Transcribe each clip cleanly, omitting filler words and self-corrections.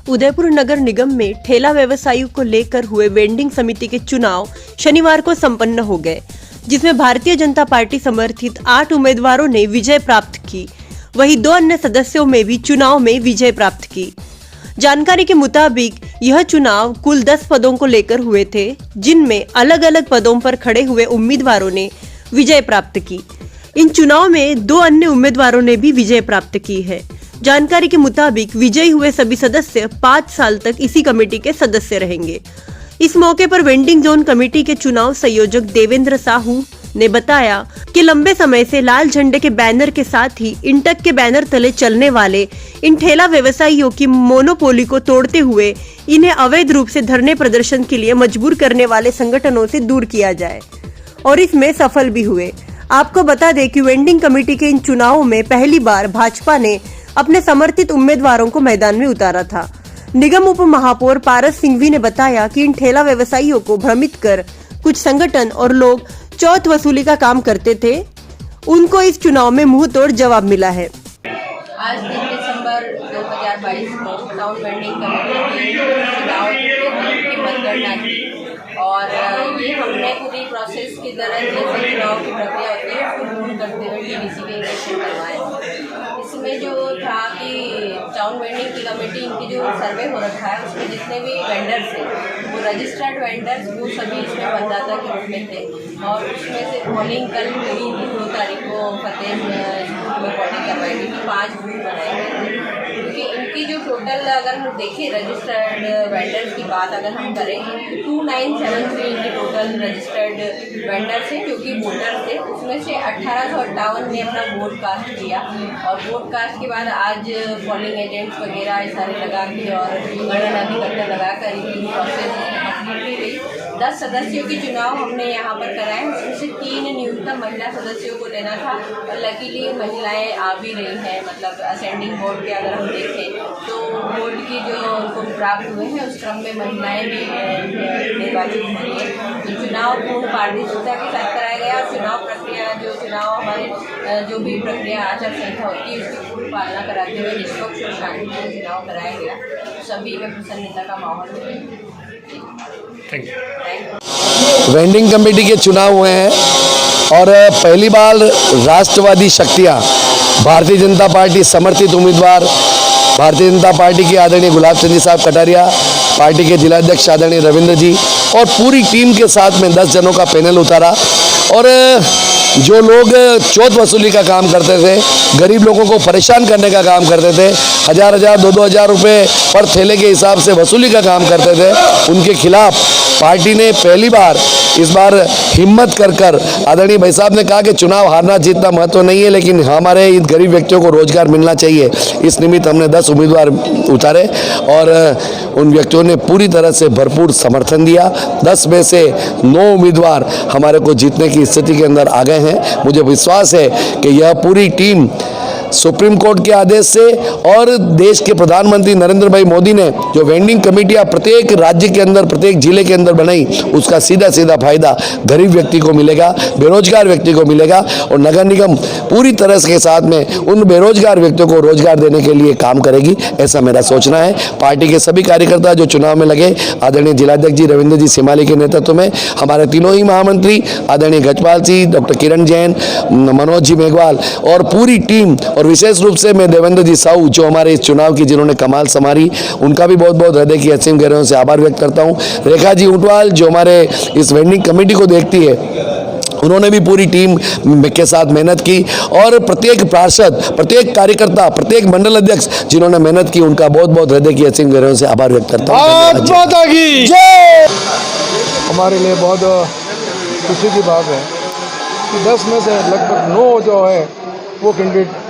उदयपुर नगर निगम में ठेला व्यवसायियों को लेकर हुए वेंडिंग समिति के चुनाव शनिवार को संपन्न हो गए, जिसमें भारतीय जनता पार्टी समर्थित 8 उम्मीदवारों ने विजय प्राप्त की। वहीं 2 अन्य सदस्यों में भी चुनाव में विजय प्राप्त की। जानकारी के मुताबिक यह चुनाव कुल 10 पदों को लेकर हुए थे, जिनमें अलग अलग पदों पर खड़े हुए उम्मीदवारों ने विजय प्राप्त की। इन चुनाव में 2 अन्य उम्मीदवारों ने भी विजय प्राप्त की है। जानकारी के मुताबिक विजयी हुए सभी सदस्य 5 साल तक इसी कमेटी के सदस्य रहेंगे। इस मौके पर वेंडिंग जोन कमेटी के चुनाव संयोजक देवेंद्र साहू ने बताया कि लंबे समय से लाल झंडे के बैनर के साथ ही इंटक के बैनर तले चलने वाले इन ठेला व्यवसायियों की मोनोपोली को तोड़ते हुए इन्हें अवैध रूप से धरने प्रदर्शन के लिए मजबूर करने वाले संगठनों से दूर किया जाए, और इसमें सफल भी हुए। आपको बता दें कि वेंडिंग कमेटी के इन चुनावों में पहली बार भाजपा ने अपने समर्थित उम्मीदवारों को मैदान में उतारा था। निगम उप महापौर पारस सिंघवी ने बताया कि इन ठेला व्यवसायियों को भ्रमित कर कुछ संगठन और लोग चौथ वसूली का काम करते थे। उनको इस चुनाव में मुंह तोड़ जवाब मिला है। आज 3 दिसंबर 2022 को टाउन वेंडिंग कमेटी के चुनाव की मतगणना की, और ये हमने पूरी प्रोसेस की तरह जैसे चुनाव की प्रक्रिया होती है उसको पूर्ण करते हुए डीवीसी के इलेक्शन करवाए। इसमें जो था कि टाउन वेंडिंग की कमेटी इनकी जो सर्वे हो रखा है उसमें जितने भी वेंडर्स हैं वो रजिस्टर्ड वेंडर्स वो सभी इसमें मतदाता के रूप में थे, और उसमें से पोलिंग कल हुई थी 2 तारीख को फतेह में पोलिंग करवाई गई थी। 5 बूथ बनाए गए थे, क्योंकि इनकी जो टोटल अगर हम देखें रजिस्टर्ड वेंडर्स की बात अगर हम करें तो 2973 इनके टोटल रजिस्टर्ड वेंडर्स हैं जो कि वोटर थे। उसमें से 1858 ने अपना वोट कास्ट किया, और वोट कास्ट के बाद आज पोलिंग एजेंट्स वगैरह सारे लगा के और गणना अधिकतर लगा कर इनकी प्रोसेस कंप्लीट हुई। 10 सदस्यों के चुनाव हमने यहाँ पर कराए, उसमें से 3 न्यूनतम महिला सदस्यों को लेना था, और लकीली महिलाएं आ भी रही हैं। मतलब असेंडिंग बोर्ड के अगर हम देखें तो बोर्ड की जो उनको प्राप्त हुए हैं उस क्रम में महिलाएं भी निर्वाचित हुई हैं। तो चुनाव पूर्ण पारदर्शिता के साथ कराया गया, और चुनाव प्रक्रिया चुनाव हमारे जो भी प्रक्रिया आचार संहिता होती है उसकी पूर्ण पालना कराते हुए निष्पक्ष और शांतिपूर्ण चुनाव कराया गया। सभी में प्रसन्नता का माहौल है। वेंडिंग कमेटी के चुनाव हुए हैं, और पहली बार राष्ट्रवादी शक्तियां भारतीय जनता पार्टी समर्थित उम्मीदवार भारतीय जनता पार्टी के आदरणीय गुलाब चंद जी साहब कटारिया, पार्टी के जिलाध्यक्ष आदरणीय रविंद्र जी और पूरी टीम के साथ में 10 जनों का पैनल उतारा। और जो लोग चौथ वसूली का काम करते थे, गरीब लोगों को परेशान करने का काम करते थे, 1000 2-2 रुपये पर थैले के हिसाब से वसूली का काम करते थे, उनके खिलाफ पार्टी ने पहली बार इस बार हिम्मत कर आदरणीय भाई साहब ने कहा कि चुनाव हारना जीतना महत्व नहीं है, लेकिन हमारे इन गरीब व्यक्तियों को रोजगार मिलना चाहिए। इस निमित्त हमने 10 उम्मीदवार उतारे, और उन व्यक्तियों ने पूरी तरह से भरपूर समर्थन दिया। 10 में से 9 उम्मीदवार हमारे को जीतने की स्थिति के अंदर आ गए हैं। मुझे विश्वास है कि यह पूरी टीम सुप्रीम कोर्ट के आदेश से और देश के प्रधानमंत्री नरेंद्र भाई मोदी ने जो वेंडिंग कमेटियां प्रत्येक राज्य के अंदर प्रत्येक जिले के अंदर बनाई, उसका सीधा फायदा गरीब व्यक्ति को मिलेगा, बेरोजगार व्यक्ति को मिलेगा, और नगर निगम पूरी तरह के साथ में उन बेरोजगार व्यक्तियों को रोजगार देने के लिए काम करेगी, ऐसा मेरा सोचना है। पार्टी के सभी कार्यकर्ता जो चुनाव में लगे, आदरणीय जिलाध्यक्ष जी रविंद्र जी सिमाली के नेतृत्व में, हमारे तीनों ही महामंत्री आदरणीय गजपाल सिंह, डॉक्टर किरण जैन, मनोज जी मेघवाल और पूरी टीम, और विशेष रूप से मैं देवेंद्र जी साहू जो हमारे इस चुनाव की जिन्होंने कमाल संवारी, उनका भी बहुत बहुत हृदय की असीम गहराइयों से आभार व्यक्त करता हूं। रेखा जी ऊंटवाल जो हमारे इस वेंडिंग कमेटी को देखती है, उन्होंने भी पूरी टीम के साथ मेहनत की, और प्रत्येक पार्षद, प्रत्येक कार्यकर्ता, प्रत्येक मंडल अध्यक्ष जिन्होंने मेहनत की, उनका बहुत बहुत हृदय की असीम गहराइयों से आभार व्यक्त करता हूँ। हमारे लिए बहुत खुशी की बात है कि 10 में से लगभग 9 जो है वो कैंडिडेट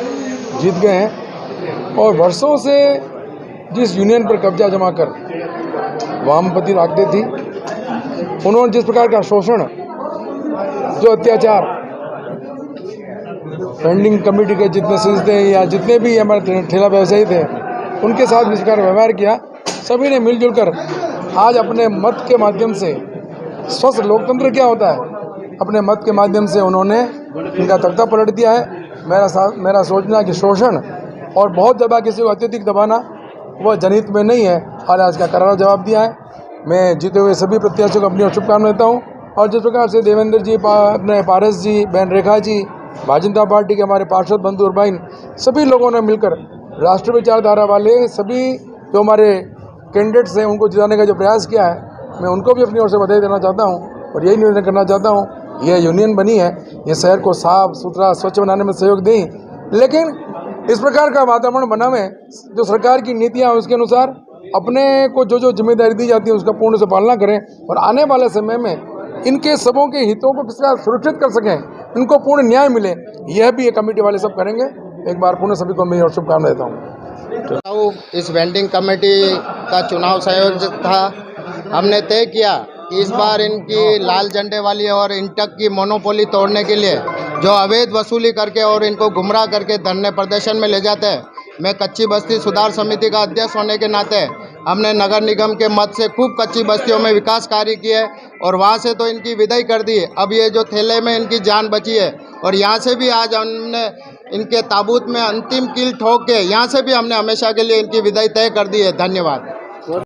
जीत गए हैं, और वर्षों से जिस यूनियन पर कब्जा जमा कर वामपंथी ताकतें थी, उन्होंने जिस प्रकार का शोषण, जो अत्याचार वेंडिंग कमेटी के जितने सदस्य थे या जितने भी हमारे ठेला व्यवसायी थे, उनके साथ जिस प्रकार व्यवहार किया, सभी ने मिलजुल कर आज अपने मत के माध्यम से, स्वस्थ लोकतंत्र क्या होता है, अपने मत के माध्यम से उन्होंने इनका तख्ता पलट दिया है। मेरा सोचना है कि शोषण और बहुत ज़्यादा किसी को अत्यधिक दबाना वह जनहित में नहीं है और आज का करारा जवाब दिया है। मैं जीते हुए सभी प्रत्याशियों को अपनी ओर शुभकामनाएं देता हूँ। और जिस प्रकार से देवेंद्र जी, अपने पारस जी, बहन रेखा जी, भारतीय जनता पार्टी के हमारे पार्षद बंधु और बहन, सभी लोगों ने मिलकर राष्ट्र विचारधारा वाले सभी जो हमारे कैंडिडेट्स हैं उनको जिताने का जो प्रयास किया है, मैं उनको भी अपनी ओर से बधाई देना चाहता हूँ और यही निवेदन करना चाहता हूँ। यह यूनियन बनी है, ये शहर को साफ सुथरा स्वच्छ बनाने में सहयोग दें, लेकिन इस प्रकार का वातावरण बना में जो सरकार की नीतियाँ हैं उसके अनुसार अपने को जो जिम्मेदारी दी जाती है उसका पूर्ण से पालना करें और आने वाले समय में इनके सबों के हितों को किस तरह सुरक्षित कर सकें, इनको पूर्ण न्याय मिले, यह भी ये कमेटी वाले सब करेंगे। एक बार पुनः सभी को मैं और शुभकामनाएं देता हूँ। इस वेंडिंग कमेटी का चुनाव संयोजक था। हमने तय किया कि इस बार इनकी लाल झंडे वाली और इंटक की मोनोपोली तोड़ने के लिए जो अवैध वसूली करके और इनको गुमराह करके धरने प्रदर्शन में ले जाते हैं, मैं कच्ची बस्ती सुधार समिति का अध्यक्ष होने के नाते हमने नगर निगम के मद से खूब कच्ची बस्तियों में विकास कार्य किए और वहाँ से तो इनकी विदाई कर दी। अब ये जो थैले में इनकी जान बची है और यहाँ से भी आज हमने इनके ताबूत में अंतिम कील ठोक के यहाँ से भी हमने हमेशा के लिए इनकी विदाई तय कर दी है। धन्यवाद।